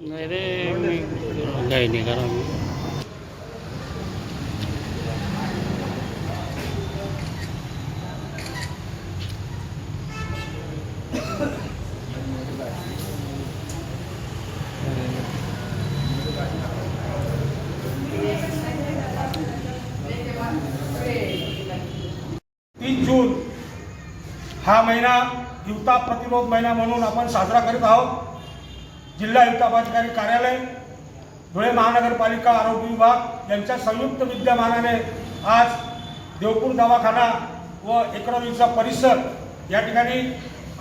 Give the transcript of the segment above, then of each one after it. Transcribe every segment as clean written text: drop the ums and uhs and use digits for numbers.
नाही रे, मी काही नाही करा. जून हा महिना हिवताप प्रतिरोध महिना म्हणून आपण साजरा करीत आहोत. जिल्हा हिवतापाधिकारी कार्यालय, धुळे महानगरपालिका आरोग्य विभाग यांच्या संयुक्त विद्यमानाने आज देवपूर दवाखाना व एकरवीचा परिसर या ठिकाणी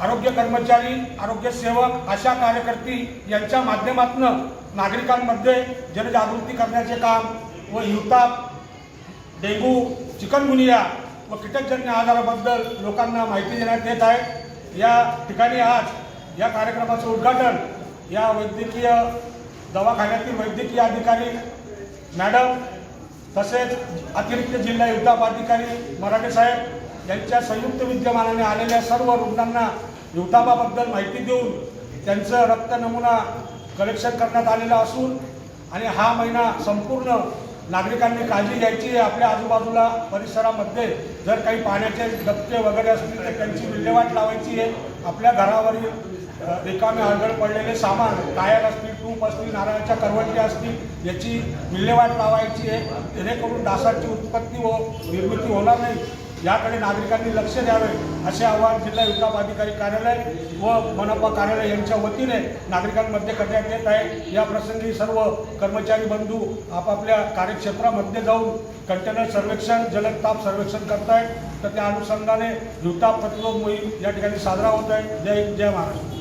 आरोग्य कर्मचारी, आरोग्य सेवक, आशा कार्यकर्ती यांच्या माध्यमातून नागरिकांमध्ये जनजागृती करण्याचे काम व हिवताप, डेंग्यू, चिकनगुनिया व कीटकजन्य आजाराबद्दल लोकांना माहिती देण्यात येत आहे. या ठिकाणी आज या कार्यक्रमाचं उद्घाटन या वैद्यकीय दवाखान्यातील वैद्यकीय अधिकारी मॅडम तसेच अतिरिक्त जिल्हा हिवताप अधिकारी मराठे साहेब यांच्या संयुक्त विद्यमानाने आलेल्या सर्व रुग्णांना हिवतापाबद्दल माहिती देऊन त्यांचं रक्त नमुना कलेक्शन करण्यात आलेलं असून आणि हा महिना संपूर्ण नागरिकांनी काळजी घ्यायची आहे. आपल्या आजूबाजूला परिसरामध्ये जर काही पाण्याचे डबके वगैरे असतील तर त्यांची विल्हेवाट लावायची आहे. आपल्या घरावरील रिकामे हळगळ पडलेले सामान, टायर असतील, टूप असतील, नारळाच्या करवंट्या असतील याची विल्हेवाट लावायची आहे, जेणेकरून डासाची उत्पत्ती व निर्मिती होणार नाही. याकडे नागरिकांनी लक्ष द्यावे असे आवाहन जिल्हा हिवताप अधिकारी कार्यालय व मनपा कार्यालय यांच्या वतीने नागरिकांमध्ये करण्यात येत आहे. या प्रसंगी सर्व कर्मचारी बंधू आपापल्या कार्यक्षेत्रामध्ये जाऊन कंटेनर सर्वेक्षण, जलद ताप सर्वेक्षण करतायत. तर त्या अनुषंगाने हिवताप प्रतिरोध मोहीम या ठिकाणी साजरा होत आहे. जय हिंद, जय महाराष्ट्र.